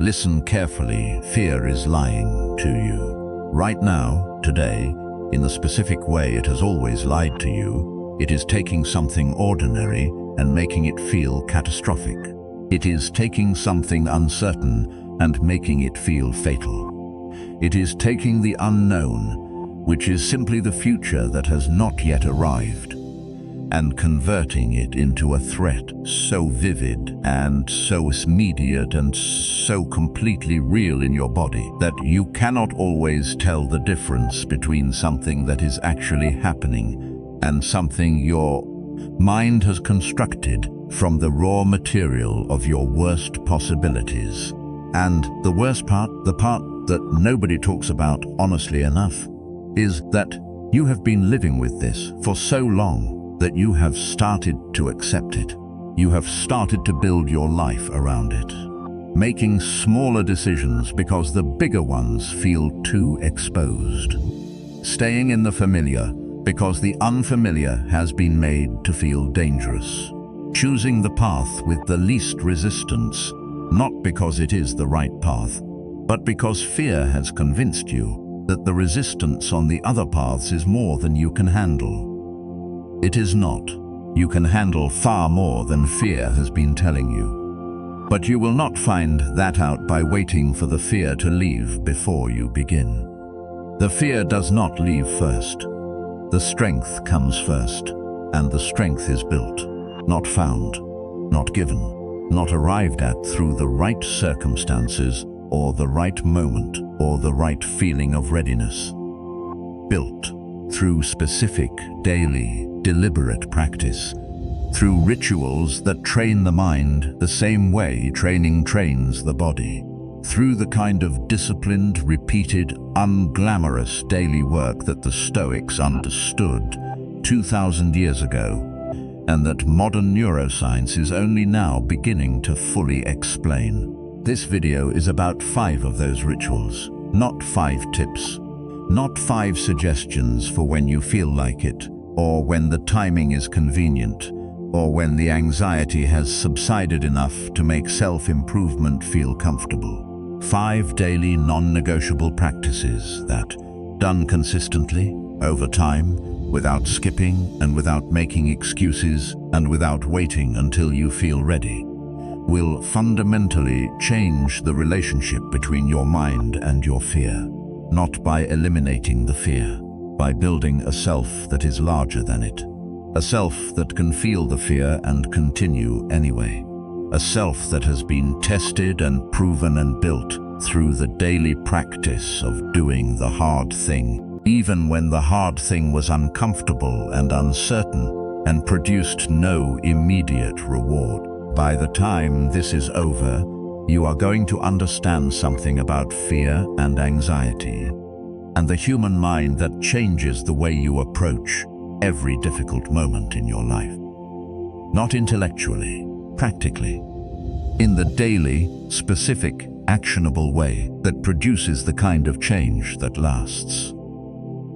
Listen carefully, fear is lying to you. Right now, today, in the specific way it has always lied to you, it is taking something ordinary and making it feel catastrophic. It is taking something uncertain and making it feel fatal. It is taking the unknown, which is simply the future that has not yet arrived, and converting it into a threat so vivid and so immediate and so completely real in your body that you cannot always tell the difference between something that is actually happening and something your mind has constructed from the raw material of your worst possibilities. And the worst part, the part that nobody talks about honestly enough, is that you have been living with this for so long that you have started to accept it. You have started to build your life around it, making smaller decisions because the bigger ones feel too exposed. Staying in the familiar because the unfamiliar has been made to feel dangerous. Choosing the path with the least resistance, not because it is the right path, but because fear has convinced you that the resistance on the other paths is more than you can handle. It is not. You can handle far more than fear has been telling you. But you will not find that out by waiting for the fear to leave before you begin. The fear does not leave first. The strength comes first, and the strength is built, not found, not given, not arrived at through the right circumstances or the right moment or the right feeling of readiness. Built through specific, daily, deliberate practice, through rituals that train the mind the same way training trains the body, through the kind of disciplined, repeated, unglamorous daily work that the Stoics understood 2,000 years ago, and that modern neuroscience is only now beginning to fully explain. This video is about 5 of those rituals, not 5 tips, not 5 suggestions for when you feel like it, or when the timing is convenient, or when the anxiety has subsided enough to make self-improvement feel comfortable. 5 daily non-negotiable practices that, done consistently, over time, without skipping and without making excuses and without waiting until you feel ready, will fundamentally change the relationship between your mind and your fear, not by eliminating the fear, by building a self that is larger than it, a self that can feel the fear and continue anyway, a self that has been tested and proven and built through the daily practice of doing the hard thing, even when the hard thing was uncomfortable and uncertain and produced no immediate reward. By the time this is over, you are going to understand something about fear and anxiety, and the human mind that changes the way you approach every difficult moment in your life. Not intellectually, practically, in the daily, specific, actionable way that produces the kind of change that lasts.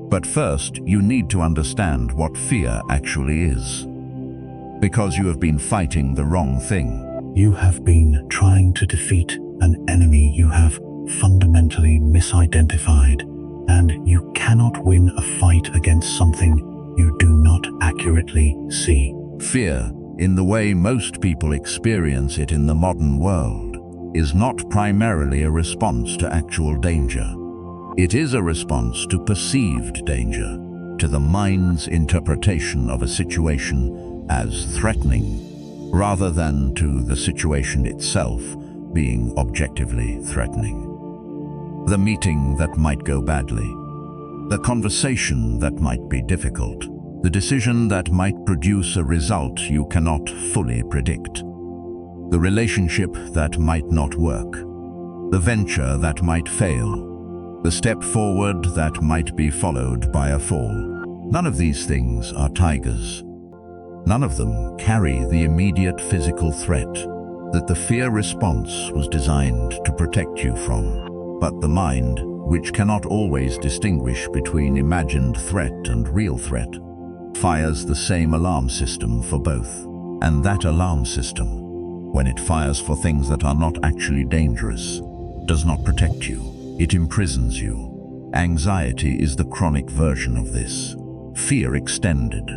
But first, you need to understand what fear actually is, because you have been fighting the wrong thing. You have been trying to defeat an enemy you have fundamentally misidentified, and you cannot win a fight against something you do not accurately see. Fear, in the way most people experience it in the modern world, is not primarily a response to actual danger. It is a response to perceived danger, to the mind's interpretation of a situation as threatening, rather than to the situation itself being objectively threatening. The meeting that might go badly, the conversation that might be difficult, the decision that might produce a result you cannot fully predict, the relationship that might not work, the venture that might fail, the step forward that might be followed by a fall. None of these things are tigers. None of them carry the immediate physical threat that the fear response was designed to protect you from. But the mind, which cannot always distinguish between imagined threat and real threat, fires the same alarm system for both. And that alarm system, when it fires for things that are not actually dangerous, does not protect you, it imprisons you. Anxiety is the chronic version of this. Fear extended,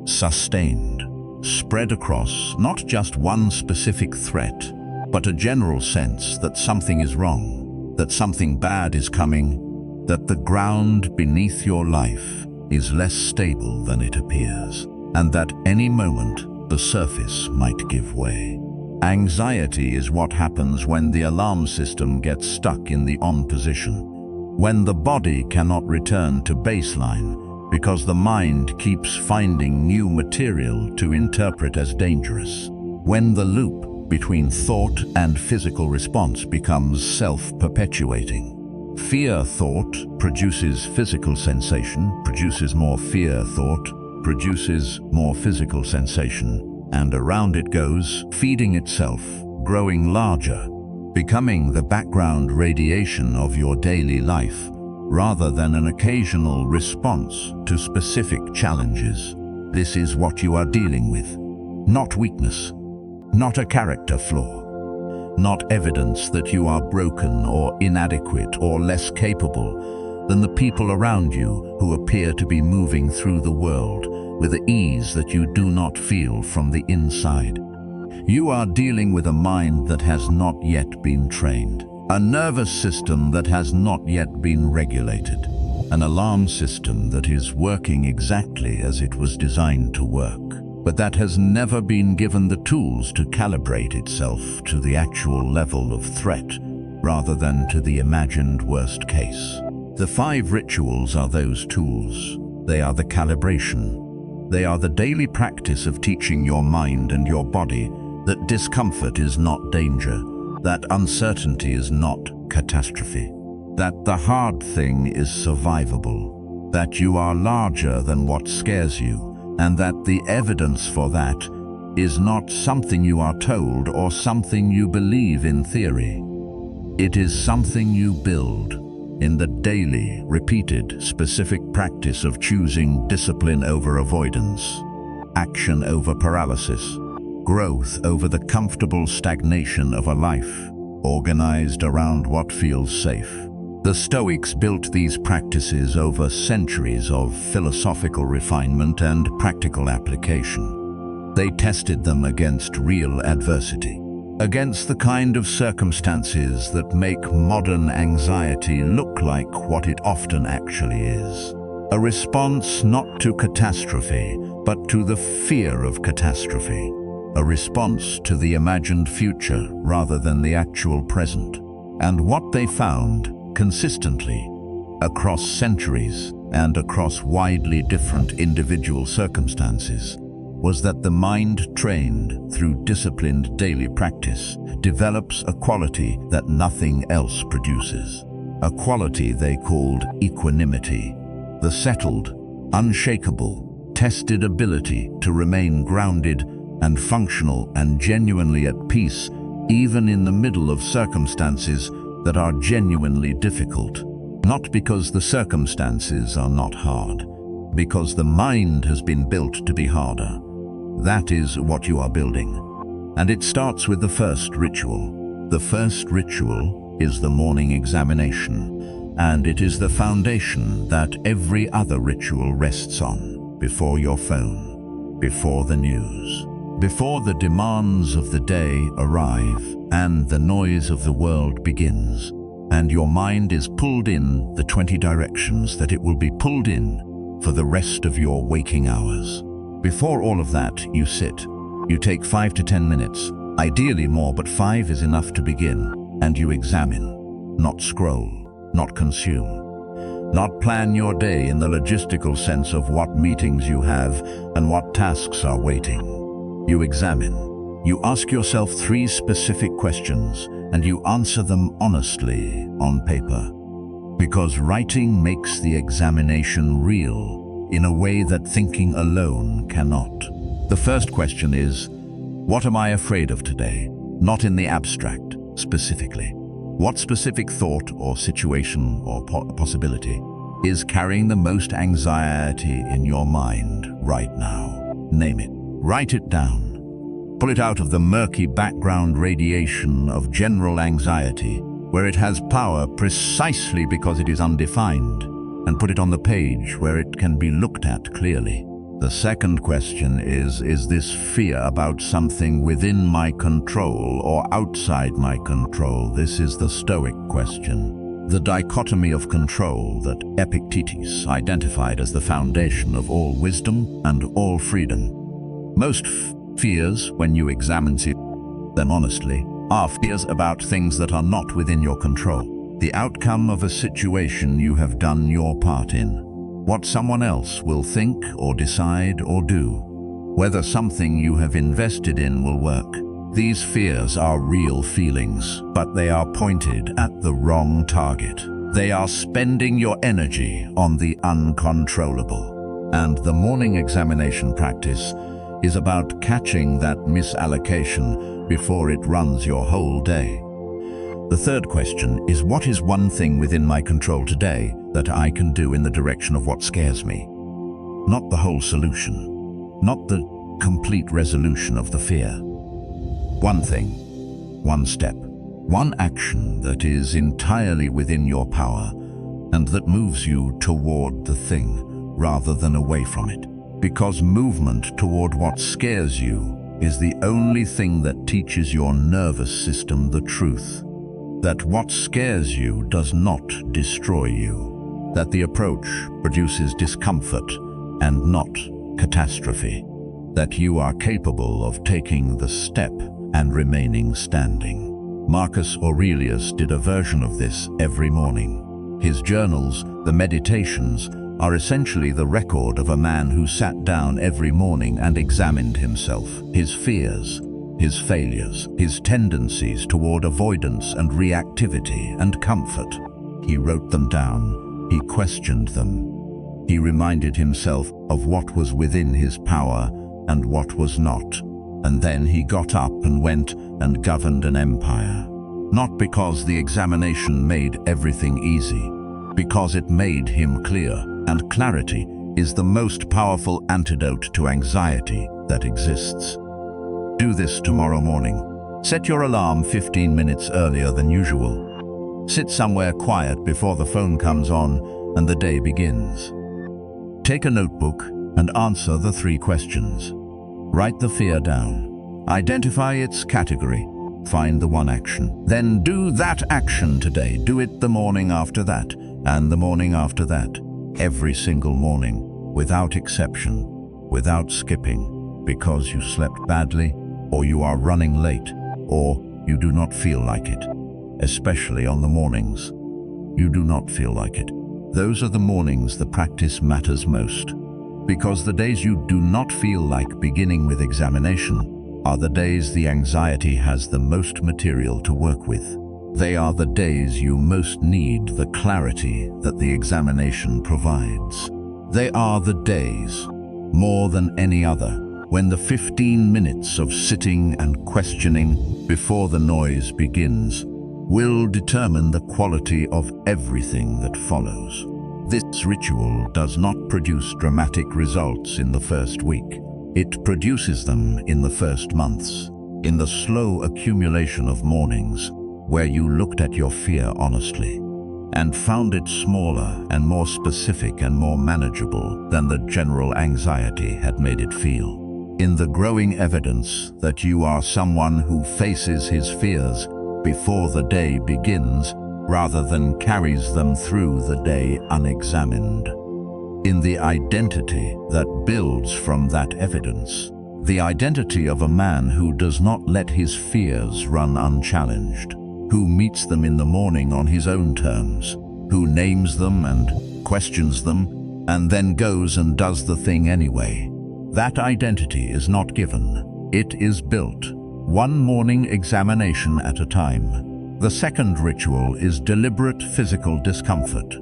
sustained, spread across not just one specific threat, but a general sense that something is wrong, that something bad is coming, that the ground beneath your life is less stable than it appears, and that any moment the surface might give way. Anxiety is what happens when the alarm system gets stuck in the on position, when the body cannot return to baseline because the mind keeps finding new material to interpret as dangerous, when the loop between thought and physical response becomes self-perpetuating. Fear thought produces physical sensation, produces more fear thought, produces more physical sensation, and around it goes, feeding itself, growing larger, becoming the background radiation of your daily life, rather than an occasional response to specific challenges. This is what you are dealing with. Not weakness, not a character flaw, not evidence that you are broken or inadequate or less capable than the people around you who appear to be moving through the world with an ease that you do not feel from the inside. You are dealing with a mind that has not yet been trained, a nervous system that has not yet been regulated, an alarm system that is working exactly as it was designed to work, but that has never been given the tools to calibrate itself to the actual level of threat rather than to the imagined worst case. The 5 rituals are those tools. They are the calibration. They are the daily practice of teaching your mind and your body that discomfort is not danger, that uncertainty is not catastrophe, that the hard thing is survivable, that you are larger than what scares you, and that the evidence for that is not something you are told or something you believe in theory. It is something you build in the daily, repeated, specific practice of choosing discipline over avoidance, action over paralysis, growth over the comfortable stagnation of a life organized around what feels safe. The Stoics built these practices over centuries of philosophical refinement and practical application. They tested them against real adversity, against the kind of circumstances that make modern anxiety look like what it often actually is. A response not to catastrophe, but to the fear of catastrophe. A response to the imagined future rather than the actual present. And what they found consistently across centuries and across widely different individual circumstances was that the mind trained through disciplined daily practice develops a quality that nothing else produces. A quality they called equanimity, the settled, unshakable, tested ability to remain grounded and functional and genuinely at peace, even in the middle of circumstances that are genuinely difficult. Not because the circumstances are not hard, because the mind has been built to be harder. That is what you are building. And it starts with the first ritual. The first ritual is the morning examination, and it is the foundation that every other ritual rests on. Before your phone, before the news, before the demands of the day arrive and the noise of the world begins, and your mind is pulled in the 20 directions that it will be pulled in for the rest of your waking hours. Before all of that, you sit. You take 5 to 10 minutes, ideally more, but 5 is enough to begin, and you examine, not scroll, not consume. Not plan your day in the logistical sense of what meetings you have and what tasks are waiting. You examine. You ask yourself 3 specific questions and you answer them honestly on paper. Because writing makes the examination real in a way that thinking alone cannot. The first question is, what am I afraid of today? Not in the abstract, specifically. What specific thought or situation or possibility is carrying the most anxiety in your mind right now? Name it. Write it down. Pull it out of the murky background radiation of general anxiety where it has power precisely because it is undefined, and put it on the page where it can be looked at clearly. The second question is this fear about something within my control or outside my control? This is the Stoic question. The dichotomy of control that Epictetus identified as the foundation of all wisdom and all freedom. Most fears, when you examine them honestly, are fears about things that are not within your control. The outcome of a situation you have done your part in. What someone else will think or decide or do. Whether something you have invested in will work. These fears are real feelings, but they are pointed at the wrong target. They are spending your energy on the uncontrollable. And the morning examination practice is about catching that misallocation before it runs your whole day. The third question is, what is one thing within my control today that I can do in the direction of what scares me? Not the whole solution, not the complete resolution of the fear. One thing, one step, one action that is entirely within your power and that moves you toward the thing rather than away from it. Because movement toward what scares you is the only thing that teaches your nervous system the truth. That what scares you does not destroy you. That the approach produces discomfort and not catastrophe. That you are capable of taking the step and remaining standing. Marcus Aurelius did a version of this every morning. His journals, the meditations, are essentially the record of a man who sat down every morning and examined himself, his fears, his failures, his tendencies toward avoidance and reactivity and comfort. He wrote them down, he questioned them. He reminded himself of what was within his power and what was not. And then he got up and went and governed an empire. Not because the examination made everything easy, because it made him clear, and clarity is the most powerful antidote to anxiety that exists. Do this tomorrow morning. Set your alarm 15 minutes earlier than usual. Sit somewhere quiet before the phone comes on and the day begins. Take a notebook and answer the 3 questions. Write the fear down. Identify its category. Find the one action. Then do that action today. Do it the morning after that, and the morning after that. Every single morning, without exception, without skipping, because you slept badly, or you are running late, or you do not feel like it. Especially on the mornings. You do not feel like it. Those are the mornings the practice matters most. Because the days you do not feel like beginning with examination are the days the anxiety has the most material to work with. They are the days you most need the clarity that the examination provides. They are the days, more than any other, when the 15 minutes of sitting and questioning before the noise begins will determine the quality of everything that follows. This ritual does not produce dramatic results in the first week. It produces them in the first months, in the slow accumulation of mornings where you looked at your fear honestly and found it smaller and more specific and more manageable than the general anxiety had made it feel. In the growing evidence that you are someone who faces his fears before the day begins rather than carries them through the day unexamined. In the identity that builds from that evidence. The identity of a man who does not let his fears run unchallenged, who meets them in the morning on his own terms, who names them and questions them, and then goes and does the thing anyway. That identity is not given. It is built, one morning examination at a time. The second ritual is deliberate physical discomfort,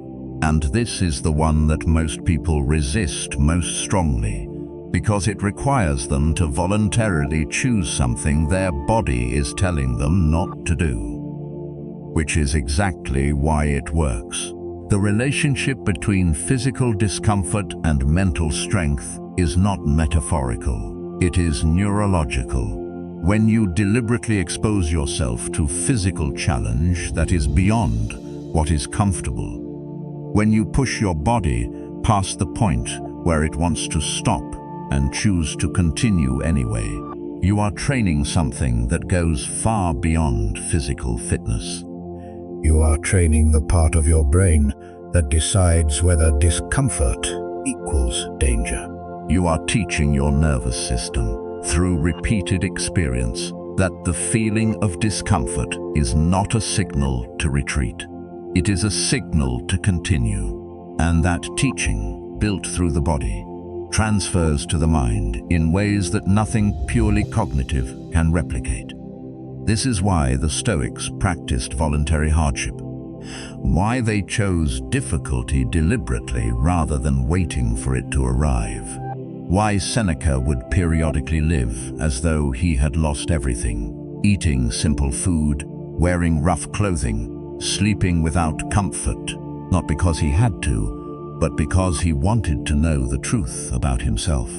and this is the one that most people resist most strongly, because it requires them to voluntarily choose something their body is telling them not to do. Which is exactly why it works. The relationship between physical discomfort and mental strength is not metaphorical. It is neurological. When you deliberately expose yourself to physical challenge that is beyond what is comfortable, when you push your body past the point where it wants to stop and choose to continue anyway, you are training something that goes far beyond physical fitness. You are training the part of your brain that decides whether discomfort equals danger. You are teaching your nervous system through repeated experience that the feeling of discomfort is not a signal to retreat. It is a signal to continue. And that teaching, built through the body, transfers to the mind in ways that nothing purely cognitive can replicate. This is why the Stoics practiced voluntary hardship, why they chose difficulty deliberately rather than waiting for it to arrive, why Seneca would periodically live as though he had lost everything, eating simple food, wearing rough clothing, sleeping without comfort, not because he had to, but because he wanted to know the truth about himself.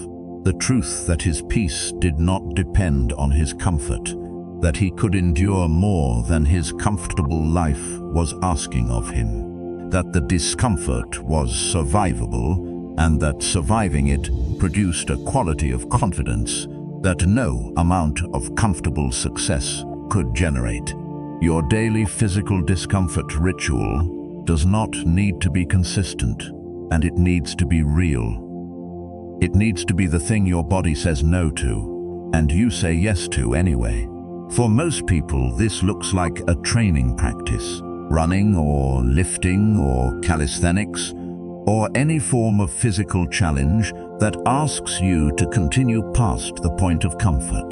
The truth that his peace did not depend on his comfort, that he could endure more than his comfortable life was asking of him, that the discomfort was survivable, and that surviving it produced a quality of confidence that no amount of comfortable success could generate. Your daily physical discomfort ritual does not need to be consistent, and it needs to be real. It needs to be the thing your body says no to, and you say yes to anyway. For most people, this looks like a training practice, running or lifting or calisthenics, or any form of physical challenge that asks you to continue past the point of comfort.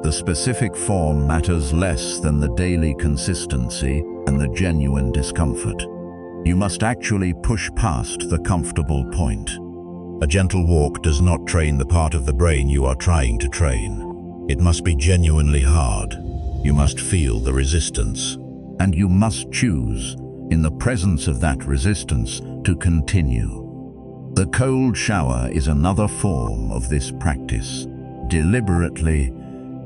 The specific form matters less than the daily consistency and the genuine discomfort. You must actually push past the comfortable point. A gentle walk does not train the part of the brain you are trying to train. It must be genuinely hard. You must feel the resistance, and you must choose, in the presence of that resistance, to continue. The cold shower is another form of this practice. Deliberately,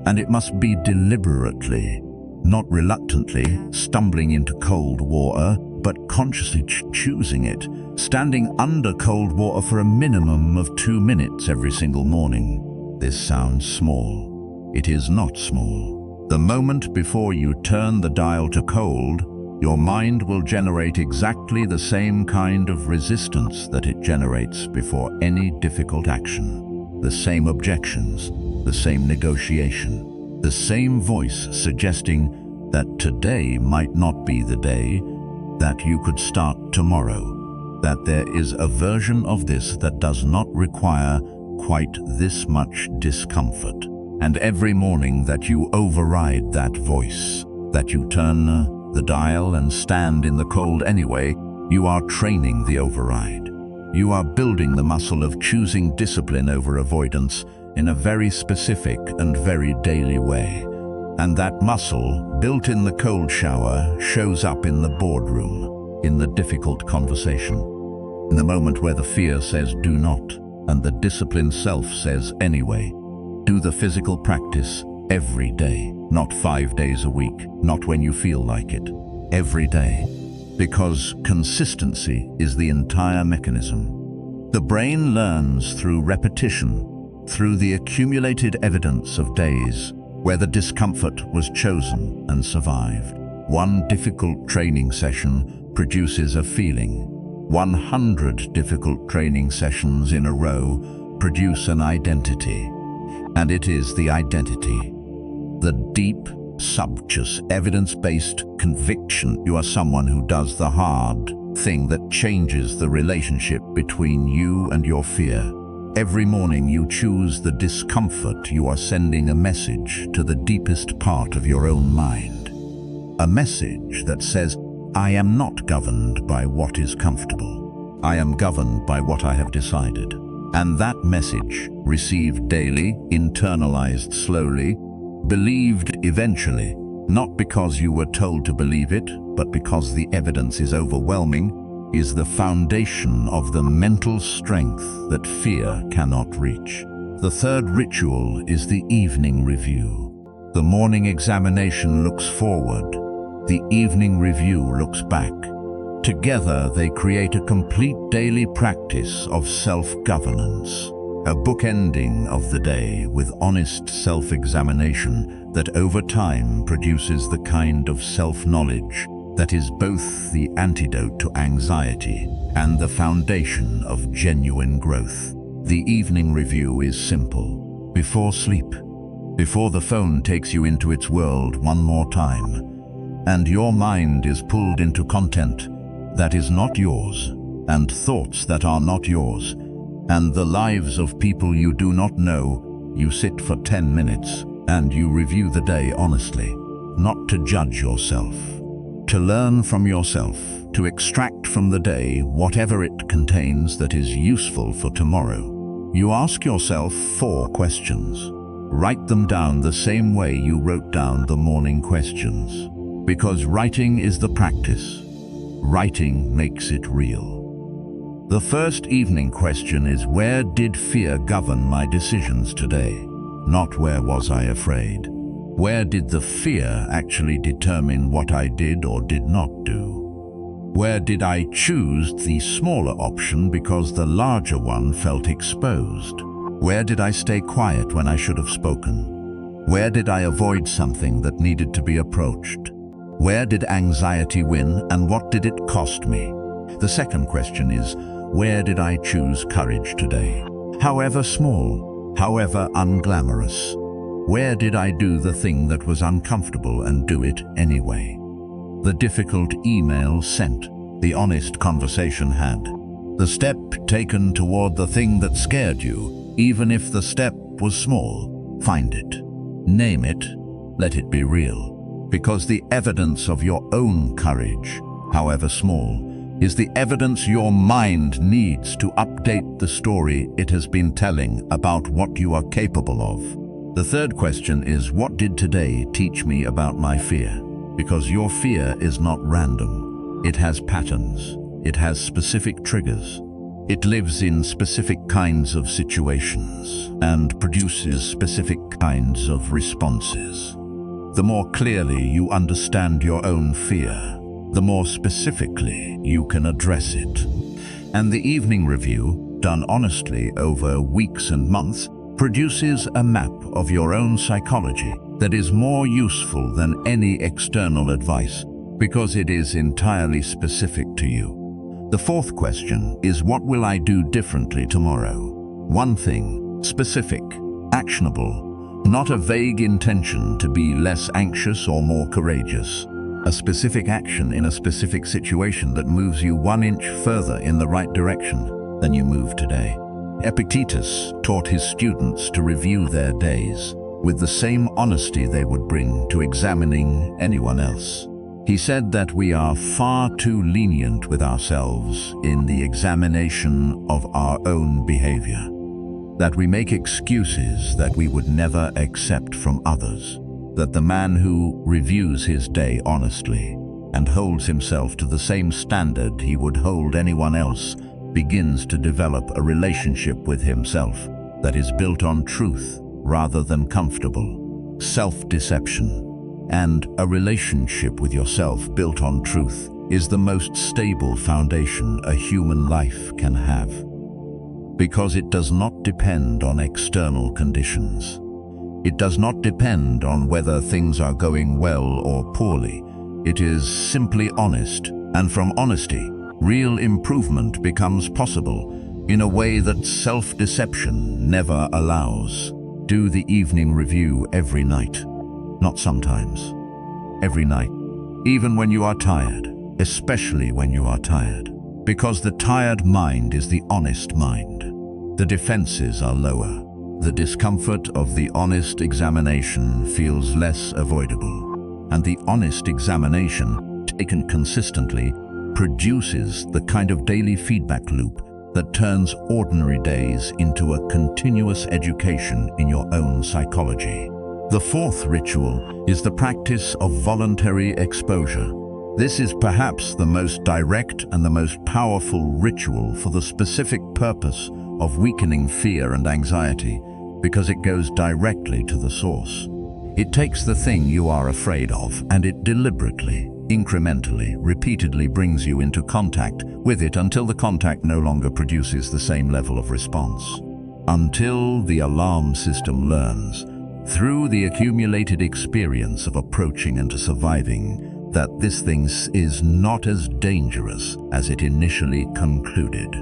and it must be deliberately, not reluctantly, stumbling into cold water, but consciously choosing it, standing under cold water for a minimum of 2 minutes every single morning. This sounds small. It is not small. The moment before you turn the dial to cold, your mind will generate exactly the same kind of resistance that it generates before any difficult action. The same objections, the same negotiation, the same voice suggesting that today might not be the day, that you could start tomorrow, that there is a version of this that does not require quite this much discomfort. And every morning that you override that voice, that you turn the dial and stand in the cold anyway, you are training the override. You are building the muscle of choosing discipline over avoidance in a very specific and very daily way. And that muscle, built in the cold shower, shows up in the boardroom, in the difficult conversation, in the moment where the fear says do not, and the disciplined self says anyway. Do the physical practice every day, not 5 days a week, not when you feel like it, every day. Because consistency is the entire mechanism. The brain learns through repetition, through the accumulated evidence of days where the discomfort was chosen and survived. One difficult training session produces a feeling. 100 difficult training sessions in a row produce an identity. And it is the identity, the deep, sumptuous, evidence-based conviction you are someone who does the hard thing that changes the relationship between you and your fear. Every morning you choose the discomfort, you are sending a message to the deepest part of your own mind. A message that says, I am not governed by what is comfortable. I am governed by what I have decided. And that message, received daily, internalized slowly, believed eventually, not because you were told to believe it, but because the evidence is overwhelming, is the foundation of the mental strength that fear cannot reach. The third ritual is the evening review. The morning examination looks forward. The evening review looks back. Together, they create a complete daily practice of self-governance, a bookending of the day with honest self-examination that over time produces the kind of self-knowledge that is both the antidote to anxiety and the foundation of genuine growth. The evening review is simple. Before sleep, before the phone takes you into its world one more time, and your mind is pulled into content that is not yours, and thoughts that are not yours, and the lives of people you do not know, you sit for 10 minutes and you review the day honestly, not to judge yourself, to learn from yourself, to extract from the day whatever it contains that is useful for tomorrow. You ask yourself 4 questions. Write them down the same way you wrote down the morning questions, because writing is the practice. Writing makes it real. The first evening question is, where did fear govern my decisions today? Not where was I afraid? Where did the fear actually determine what I did or did not do? Where did I choose the smaller option because the larger one felt exposed? Where did I stay quiet when I should have spoken? Where did I avoid something that needed to be approached? Where did anxiety win, and what did it cost me? The second question is, where did I choose courage today? However small, however unglamorous, where did I do the thing that was uncomfortable and do it anyway? The difficult email sent, the honest conversation had, the step taken toward the thing that scared you, even if the step was small. Find it, name it, let it be real. Because the evidence of your own courage, however small, is the evidence your mind needs to update the story it has been telling about what you are capable of. The third question is, what did today teach me about my fear? Because your fear is not random. It has patterns. It has specific triggers. It lives in specific kinds of situations and produces specific kinds of responses. The more clearly you understand your own fear, the more specifically you can address it. And the evening review, done honestly over weeks and months, produces a map of your own psychology that is more useful than any external advice because it is entirely specific to you. The fourth question is, what will I do differently tomorrow? One thing, specific, actionable, not a vague intention to be less anxious or more courageous. A specific action in a specific situation that moves you 1 inch further in the right direction than you moved today. Epictetus taught his students to review their days with the same honesty they would bring to examining anyone else. He said that we are far too lenient with ourselves in the examination of our own behavior, that we make excuses that we would never accept from others, that the man who reviews his day honestly and holds himself to the same standard he would hold anyone else begins to develop a relationship with himself that is built on truth rather than comfortable self-deception. And a relationship with yourself built on truth is the most stable foundation a human life can have, because it does not depend on external conditions. It does not depend on whether things are going well or poorly. It is simply honest, and from honesty, real improvement becomes possible in a way that self-deception never allows. Do the evening review every night. Not sometimes. Every night. Even when you are tired. Especially when you are tired. Because the tired mind is the honest mind. The defenses are lower. The discomfort of the honest examination feels less avoidable. And the honest examination, taken consistently, produces the kind of daily feedback loop that turns ordinary days into a continuous education in your own psychology. The fourth ritual is the practice of voluntary exposure. This is perhaps the most direct and the most powerful ritual for the specific purpose of weakening fear and anxiety, because it goes directly to the source. It takes the thing you are afraid of and it deliberately, incrementally, repeatedly brings you into contact with it until the contact no longer produces the same level of response. Until the alarm system learns, through the accumulated experience of approaching and surviving, that this thing is not as dangerous as it initially concluded.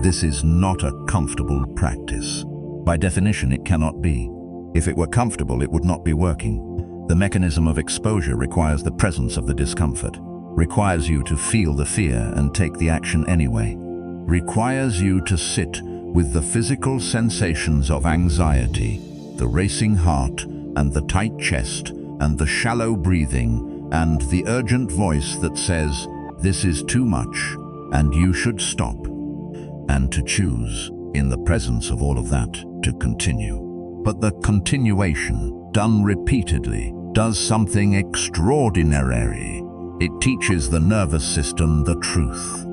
This is not a comfortable practice. By definition, it cannot be. If it were comfortable, it would not be working. The mechanism of exposure requires the presence of the discomfort, requires you to feel the fear and take the action anyway, requires you to sit with the physical sensations of anxiety, the racing heart and the tight chest and the shallow breathing and the urgent voice that says, "This is too much and you should stop," and to choose, in the presence of all of that, to continue. But the continuation, done repeatedly, does something extraordinary. It teaches the nervous system the truth.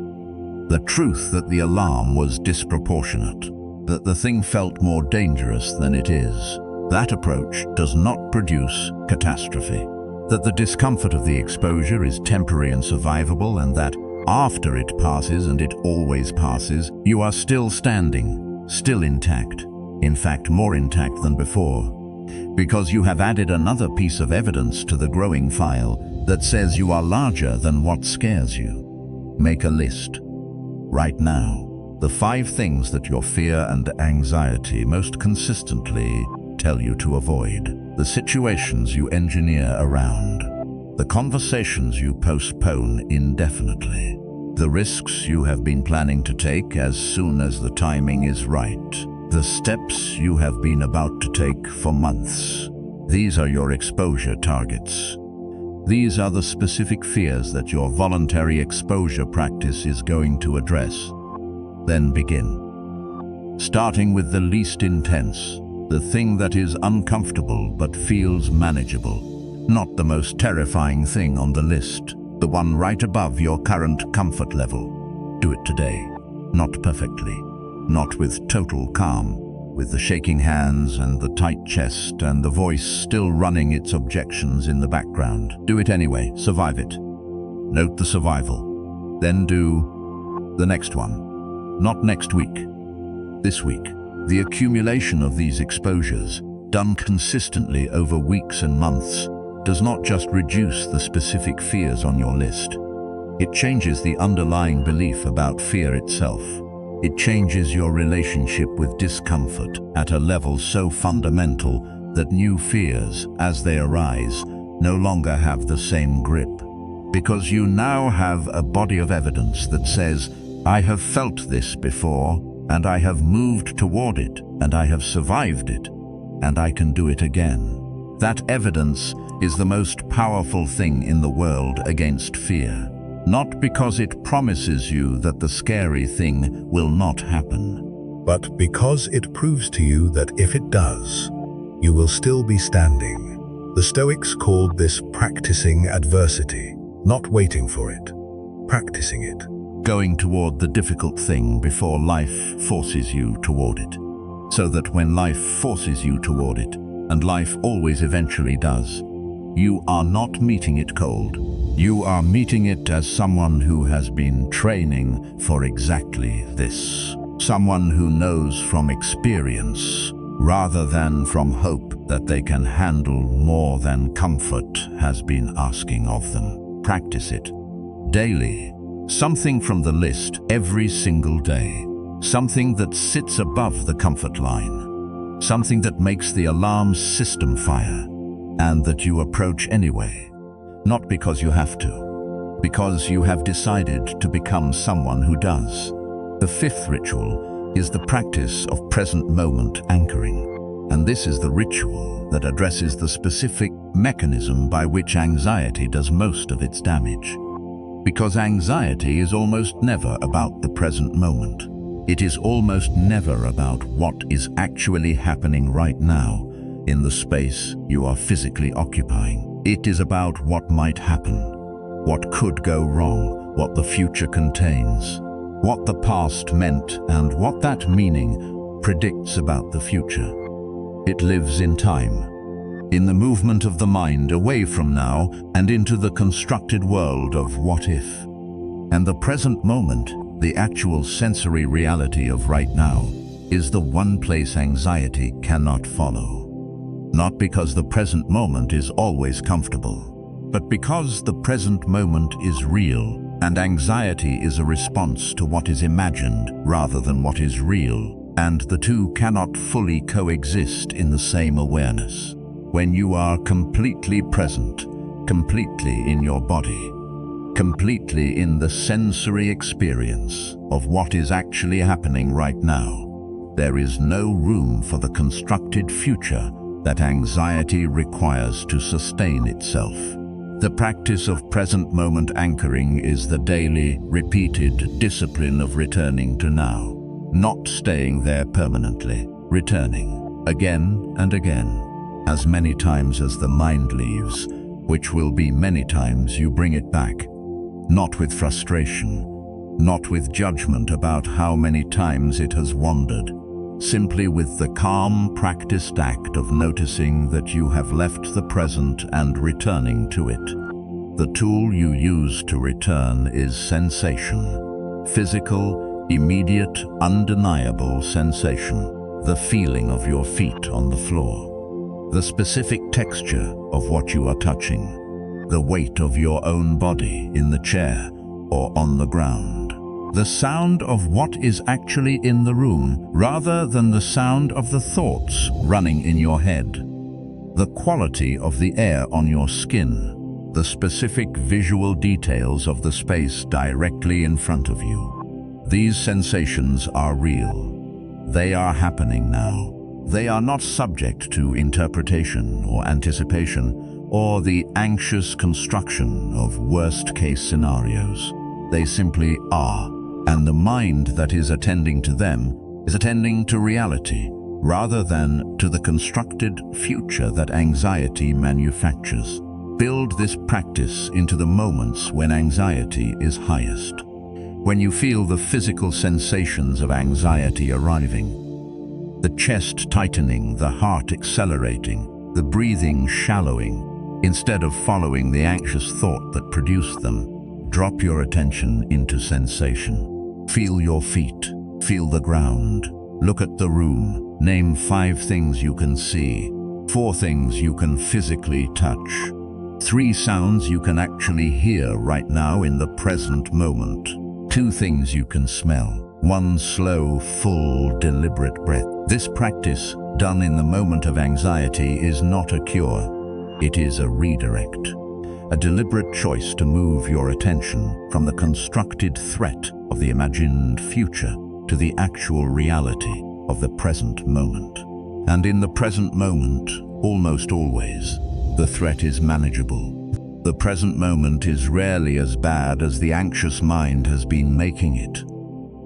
The truth that the alarm was disproportionate, that the thing felt more dangerous than it is. That approach does not produce catastrophe. That the discomfort of the exposure is temporary and survivable, and that after it passes, and it always passes, you are still standing, still intact. In fact, more intact than before, because you have added another piece of evidence to the growing file that says you are larger than what scares you. Make a list. Right now, the 5 things that your fear and anxiety most consistently tell you to avoid, the situations you engineer around, the conversations you postpone indefinitely, the risks you have been planning to take as soon as the timing is right, the steps you have been about to take for months. These are your exposure targets. These are the specific fears that your voluntary exposure practice is going to address. Then begin. Starting with the least intense, the thing that is uncomfortable but feels manageable. Not the most terrifying thing on the list, the one right above your current comfort level. Do it today. Not perfectly. Not with total calm, with the shaking hands and the tight chest and the voice still running its objections in the background. Do it anyway, survive it. Note the survival. Then do the next one. Not next week. This week. The accumulation of these exposures, done consistently over weeks and months, does not just reduce the specific fears on your list. It changes the underlying belief about fear itself. It changes your relationship with discomfort at a level so fundamental that new fears, as they arise, no longer have the same grip. Because you now have a body of evidence that says, "I have felt this before, and I have moved toward it, and I have survived it, and I can do it again." That evidence is the most powerful thing in the world against fear. Not because it promises you that the scary thing will not happen, but because it proves to you that if it does, you will still be standing. The Stoics called this practicing adversity, not waiting for it, practicing it. Going toward the difficult thing before life forces you toward it. So that when life forces you toward it, and life always eventually does, you are not meeting it cold. You are meeting it as someone who has been training for exactly this. Someone who knows from experience, rather than from hope, that they can handle more than comfort has been asking of them. Practice it daily. Something from the list every single day. Something that sits above the comfort line. Something that makes the alarm system fire, and that you approach anyway. Not because you have to, because you have decided to become someone who does. The 5th ritual is the practice of present moment anchoring. And this is the ritual that addresses the specific mechanism by which anxiety does most of its damage. Because anxiety is almost never about the present moment. It is almost never about what is actually happening right now in the space you are physically occupying. It is about what might happen, what could go wrong, what the future contains, what the past meant, and what that meaning predicts about the future. It lives in time. in the movement of the mind away from now and into the constructed world of what if. And the present moment, the actual sensory reality of right now, is the one place anxiety cannot follow. Not because the present moment is always comfortable, but because the present moment is real, and anxiety is a response to what is imagined rather than what is real, and the two cannot fully coexist in the same awareness. When you are completely present, completely in your body, completely in the sensory experience of what is actually happening right now, there is no room for the constructed future that anxiety requires to sustain itself. The practice of present moment anchoring is the daily, repeated discipline of returning to now, not staying there permanently, returning again and again, as many times as the mind leaves, which will be many times you bring it back, not with frustration, not with judgment about how many times it has wandered, simply with the calm, practiced act of noticing that you have left the present and returning to it. The tool you use to return is sensation, physical, immediate, undeniable sensation, the feeling of your feet on the floor, the specific texture of what you are touching, the weight of your own body in the chair or on the ground, the sound of what is actually in the room rather than the sound of the thoughts running in your head, the quality of the air on your skin, the specific visual details of the space directly in front of you. These sensations are real. They are happening now. They are not subject to interpretation or anticipation or the anxious construction of worst-case scenarios. They simply are, and the mind that is attending to them is attending to reality rather than to the constructed future that anxiety manufactures. Build this practice into the moments when anxiety is highest. When you feel the physical sensations of anxiety arriving, the chest tightening, the heart accelerating, the breathing shallowing, instead of following the anxious thought that produced them, drop your attention into sensation. Feel your feet, feel the ground, look at the room, name 5 things you can see, 4 things you can physically touch, 3 sounds you can actually hear right now in the present moment, 2 things you can smell, 1 slow, full, deliberate breath. This practice, done in the moment of anxiety, is not a cure. It is a redirect, a deliberate choice to move your attention from the constructed threat of the imagined future to the actual reality of the present moment. And in the present moment, almost always, the threat is manageable. The present moment is rarely as bad as the anxious mind has been making it.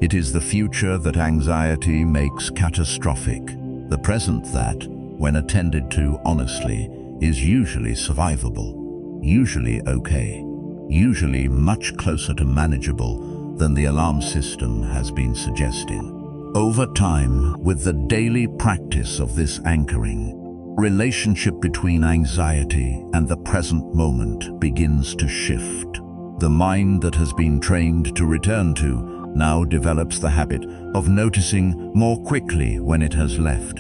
It is the future that anxiety makes catastrophic. The present that, when attended to honestly, is usually survivable, usually okay, usually much closer to manageable than the alarm system has been suggesting. Over time, with the daily practice of this anchoring, relationship between anxiety and the present moment begins to shift. The mind that has been trained to return to now develops the habit of noticing more quickly when it has left.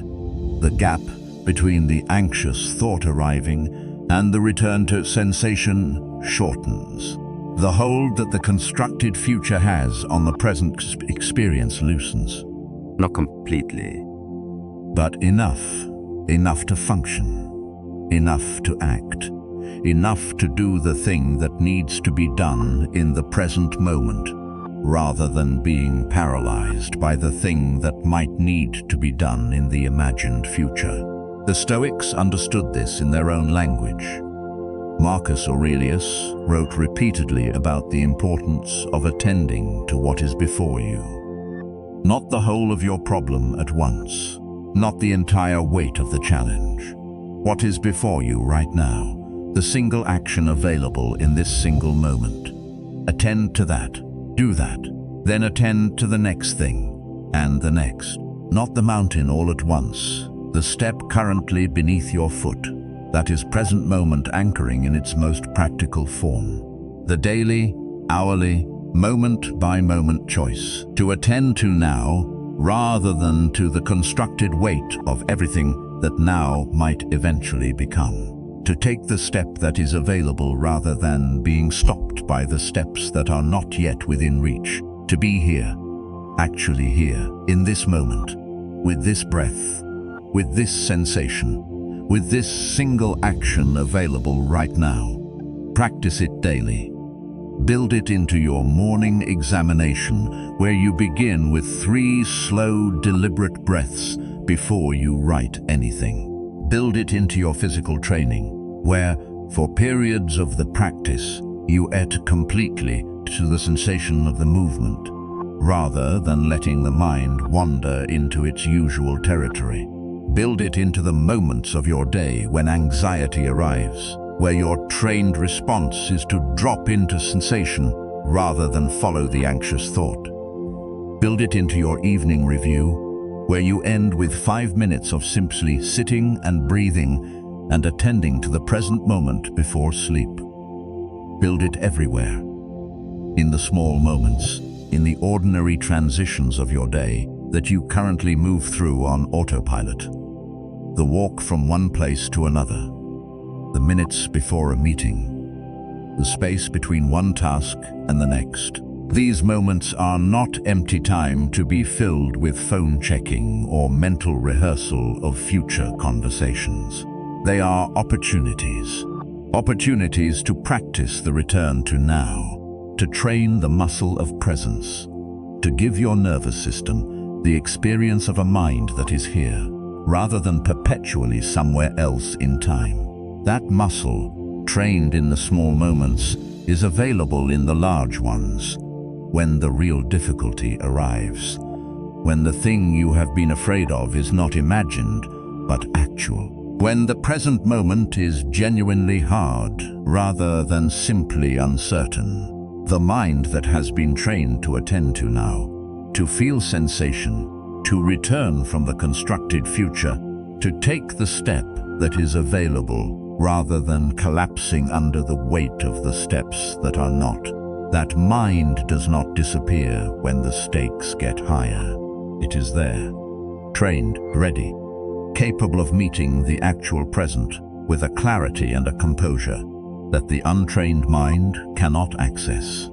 The gap between the anxious thought arriving and the return to sensation shortens. The hold that the constructed future has on the present experience loosens. Not completely, but enough to function, enough to act, enough to do the thing that needs to be done in the present moment, rather than being paralyzed by the thing that might need to be done in the imagined future. The Stoics understood this in their own language. Marcus Aurelius wrote repeatedly about the importance of attending to what is before you. Not the whole of your problem at once, not the entire weight of the challenge. What is before you right now, the single action available in this single moment. Attend to that. Do that, then attend to the next thing, and the next. Not the mountain all at once, the step currently beneath your foot, That is present moment anchoring in its most practical form. The daily, hourly, moment-by-moment choice to attend to now rather than to the constructed weight of everything that now might eventually become. To take the step that is available rather than being stopped by the steps that are not yet within reach. To be here, actually here, in this moment, with this breath, with this sensation, with this single action available right now. Practice it daily. Build it into your morning examination, where you begin with 3 slow, deliberate breaths before you write anything. Build it into your physical training, where, for periods of the practice, you enter completely to the sensation of the movement, rather than letting the mind wander into its usual territory. Build it into the moments of your day when anxiety arrives, where your trained response is to drop into sensation rather than follow the anxious thought. Build it into your evening review, where you end with 5 minutes of simply sitting and breathing and attending to the present moment before sleep. Build it everywhere, in the small moments, in the ordinary transitions of your day that you currently move through on autopilot. The walk from one place to another, the minutes before a meeting, the space between one task and the next. These moments are not empty time to be filled with phone checking or mental rehearsal of future conversations. They are opportunities to practice the return to now, to train the muscle of presence, to give your nervous system the experience of a mind that is here, rather than perpetually somewhere else in time. That muscle, trained in the small moments, is available in the large ones, when the real difficulty arrives, when the thing you have been afraid of is not imagined, but actual, when the present moment is genuinely hard, rather than simply uncertain. The mind that has been trained to attend to now, to feel sensation, to return from the constructed future, to take the step that is available rather than collapsing under the weight of the steps that are not. That mind does not disappear when the stakes get higher. It is there, trained, ready, capable of meeting the actual present with a clarity and a composure that the untrained mind cannot access.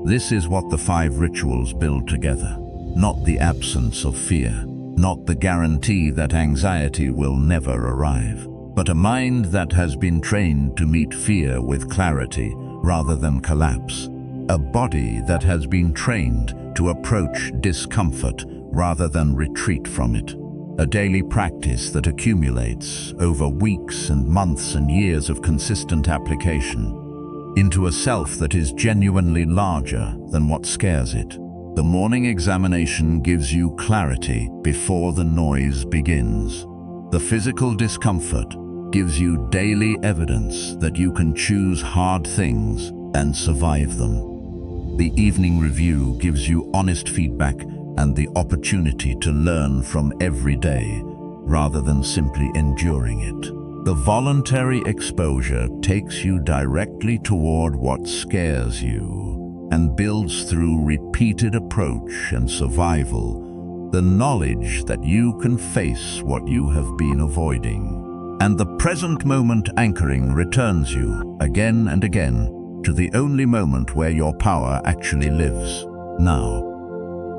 This is what the 5 rituals build together. Not the absence of fear, not the guarantee that anxiety will never arrive, but a mind that has been trained to meet fear with clarity rather than collapse. A body that has been trained to approach discomfort rather than retreat from it. A daily practice that accumulates over weeks and months and years of consistent application into a self that is genuinely larger than what scares it. The morning examination gives you clarity before the noise begins. The physical discomfort gives you daily evidence that you can choose hard things and survive them. The evening review gives you honest feedback and the opportunity to learn from every day rather than simply enduring it. The voluntary exposure takes you directly toward what scares you and builds through repeated approach and survival the knowledge that you can face what you have been avoiding. And the present moment anchoring returns you again and again to the only moment where your power actually lives, now.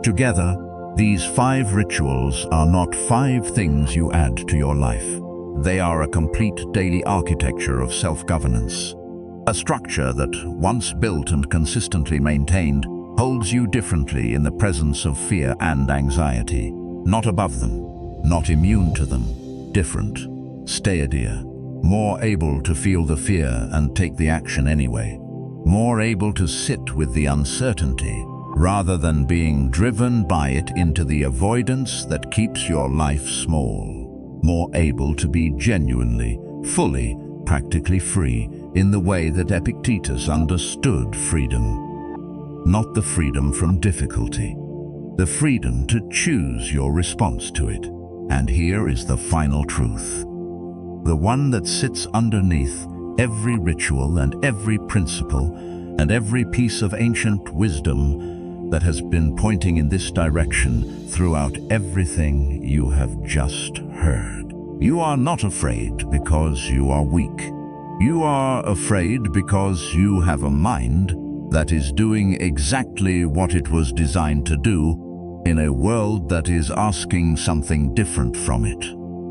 Together, these 5 rituals are not 5 things you add to your life. They are a complete daily architecture of self-governance. A structure that, once built and consistently maintained, holds you differently in the presence of fear and anxiety. Not above them, not immune to them, different, steadier, more able to feel the fear and take the action anyway, more able to sit with the uncertainty rather than being driven by it into the avoidance that keeps your life small, more able to be genuinely, fully, practically free in the way that Epictetus understood freedom. Not the freedom from difficulty, the freedom to choose your response to it. And here is the final truth. the one that sits underneath every ritual and every principle and every piece of ancient wisdom that has been pointing in this direction throughout everything you have just heard. You are not afraid because you are weak. You are afraid because you have a mind that is doing exactly what it was designed to do in a world that is asking something different from it.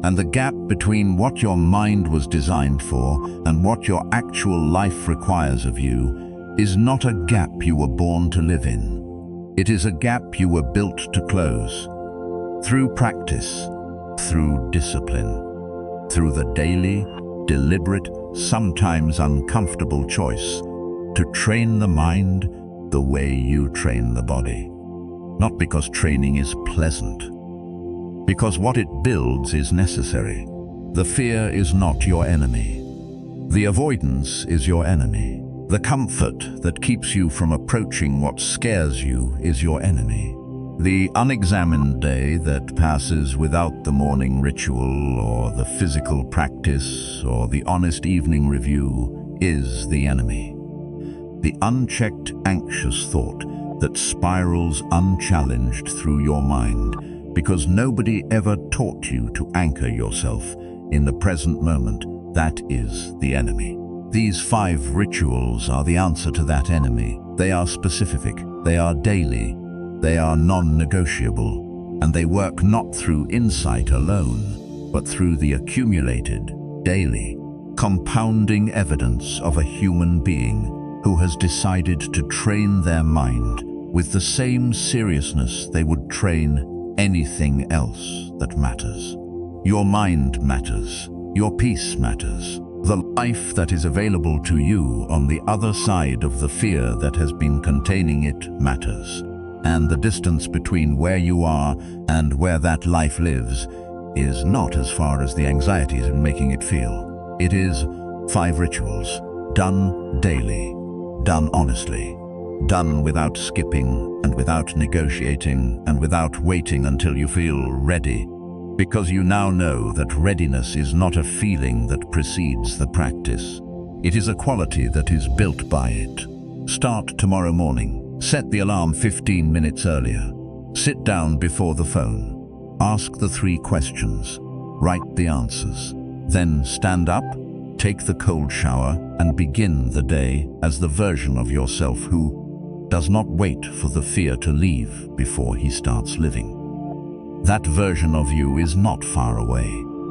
And the gap between what your mind was designed for and what your actual life requires of you is not a gap you were born to live in. It is a gap you were built to close. Through practice, through discipline, through the daily, deliberate, sometimes uncomfortable choice to train the mind the way you train the body. Not because training is pleasant, because what it builds is necessary. The fear is not your enemy. The avoidance is your enemy. The comfort that keeps you from approaching what scares you is your enemy. The unexamined day that passes without the morning ritual or the physical practice or the honest evening review is the enemy. The unchecked, anxious thought that spirals unchallenged through your mind because nobody ever taught you to anchor yourself in the present moment, that is the enemy. These 5 rituals are the answer to that enemy. They are specific, they are daily, they are non-negotiable, and they work not through insight alone, but through the accumulated, daily, compounding evidence of a human being who has decided to train their mind with the same seriousness they would train anything else that matters. Your mind matters. Your peace matters. The life that is available to you on the other side of the fear that has been containing it matters. And the distance between where you are and where that life lives is not as far as the anxieties in making it feel. It is 5 rituals, done daily, done honestly, done without skipping and without negotiating and without waiting until you feel ready. Because you now know that readiness is not a feeling that precedes the practice. It is a quality that is built by it. Start tomorrow morning. Set the alarm 15 minutes earlier. Sit down before the phone. Ask the 3 questions. Write the answers. Then stand up, take the cold shower, and begin the day as the version of yourself who does not wait for the fear to leave before he starts living. That version of you is not far away.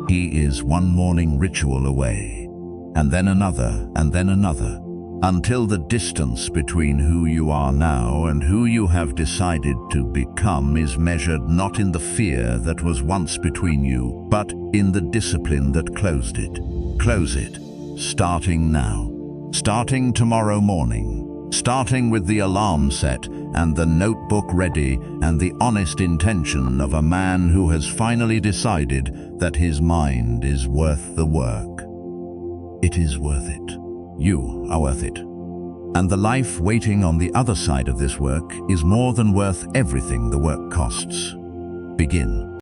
He is one morning ritual away, and then another, until the distance between who you are now and who you have decided to become is measured not in the fear that was once between you, but in the discipline that closed it. Close it, starting now, starting tomorrow morning. Starting with the alarm set and the notebook ready and the honest intention of a man who has finally decided that his mind is worth the work. It is worth it. You are worth it. And the life waiting on the other side of this work is more than worth everything the work costs. Begin.